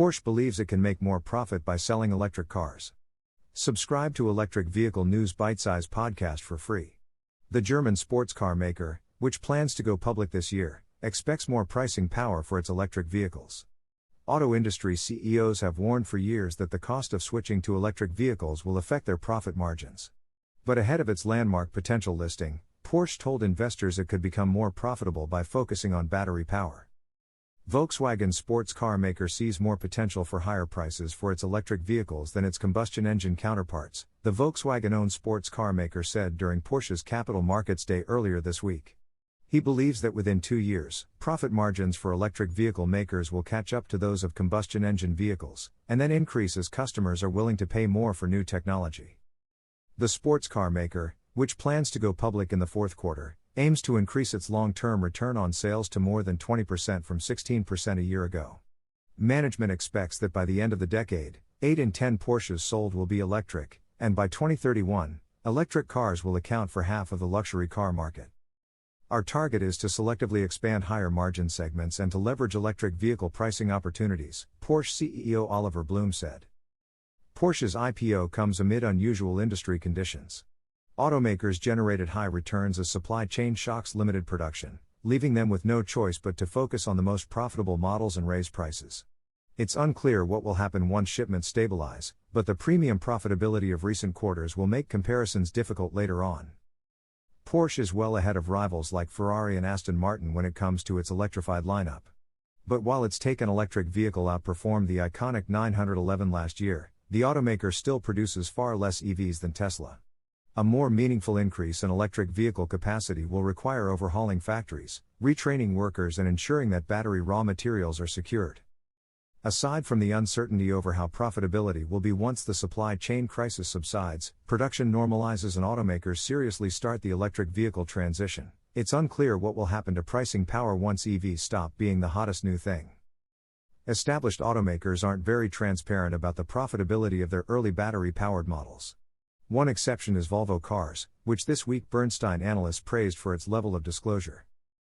Porsche believes it can make more profit by selling electric cars. Subscribe to Electric Vehicle News Bitesize podcast for free. The German sports car maker, which plans to go public this year, expects more pricing power for its electric vehicles. Auto industry CEOs have warned for years that the cost of switching to electric vehicles will affect their profit margins. But ahead of its landmark potential listing, Porsche told investors it could become more profitable by focusing on battery power. Volkswagen sports car maker sees more potential for higher prices for its electric vehicles than its combustion engine counterparts, the Volkswagen-owned sports car maker said during Porsche's Capital Markets Day earlier this week. He believes that within 2 years, profit margins for electric vehicle makers will catch up to those of combustion engine vehicles, and then increase as customers are willing to pay more for new technology. The sports car maker, which plans to go public in the fourth quarter, aims to increase its long-term return on sales to more than 20% from 16% a year ago. Management expects that by the end of the decade, 8 in 10 Porsches sold will be electric, and by 2031, electric cars will account for half of the luxury car market. Our target is to selectively expand higher margin segments and to leverage electric vehicle pricing opportunities, Porsche CEO Oliver Blume said. Porsche's IPO comes amid unusual industry conditions. Automakers generated high returns as supply chain shocks limited production, leaving them with no choice but to focus on the most profitable models and raise prices. It's unclear what will happen once shipments stabilize, but the premium profitability of recent quarters will make comparisons difficult later on. Porsche is well ahead of rivals like Ferrari and Aston Martin when it comes to its electrified lineup. But while its Taycan electric vehicle outperformed the iconic 911 last year, the automaker still produces far less EVs than Tesla. A more meaningful increase in electric vehicle capacity will require overhauling factories, retraining workers, and ensuring that battery raw materials are secured. Aside from the uncertainty over how profitability will be once the supply chain crisis subsides, production normalizes, and automakers seriously start the electric vehicle transition, it's unclear what will happen to pricing power once EVs stop being the hottest new thing. Established automakers aren't very transparent about the profitability of their early battery-powered models. One exception is Volvo Cars, which this week Bernstein analysts praised for its level of disclosure.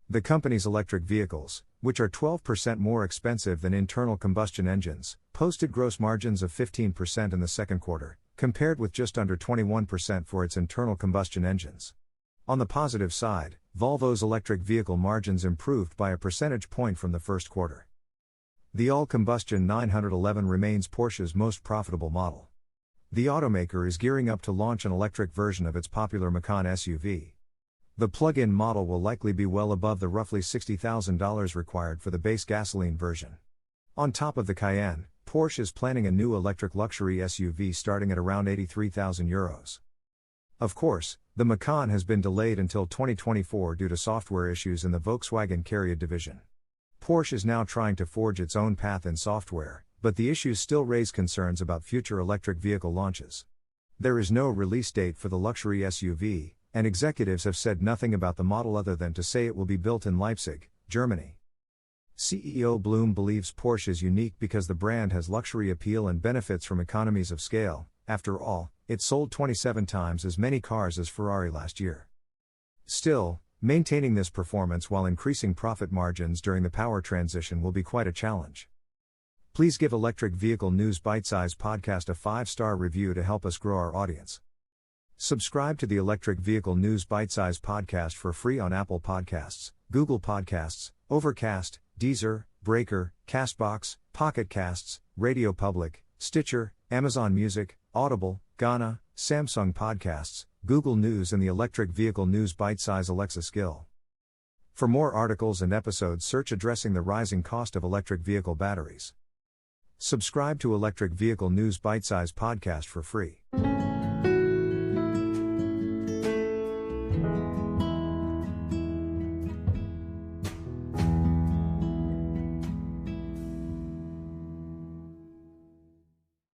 The company's electric vehicles, which are 12% more expensive than internal combustion engines, posted gross margins of 15% in the second quarter, compared with just under 21% for its internal combustion engines. On the positive side, Volvo's electric vehicle margins improved by a percentage point from the first quarter. The all-combustion 911 remains Porsche's most profitable model. The automaker is gearing up to launch an electric version of its popular Macan SUV. The plug-in model will likely be well above the roughly $60,000 required for the base gasoline version. On top of the Cayenne, Porsche is planning a new electric luxury SUV starting at around €83,000. Of course, the Macan has been delayed until 2024 due to software issues in the Volkswagen Carrier division. Porsche is now trying to forge its own path in software, but the issues still raise concerns about future electric vehicle launches. There is no release date for the luxury SUV, and executives have said nothing about the model other than to say it will be built in Leipzig, Germany. CEO Blume believes Porsche is unique because the brand has luxury appeal and benefits from economies of scale. After all, it sold 27 times as many cars as Ferrari last year. Still, maintaining this performance while increasing profit margins during the power transition will be quite a challenge. Please give Electric Vehicle News Bitesize podcast a 5-star review to help us grow our audience. Subscribe to the Electric Vehicle News Bitesize podcast for free on Apple Podcasts, Google Podcasts, Overcast, Deezer, Breaker, Castbox, Pocket Casts, Radio Public, Stitcher, Amazon Music, Audible, Gaana, Samsung Podcasts, Google News, and the Electric Vehicle News Bitesize Alexa skill. For more articles and episodes, search addressing the rising cost of electric vehicle batteries. Subscribe to Electric Vehicle News Bitesize podcast for free.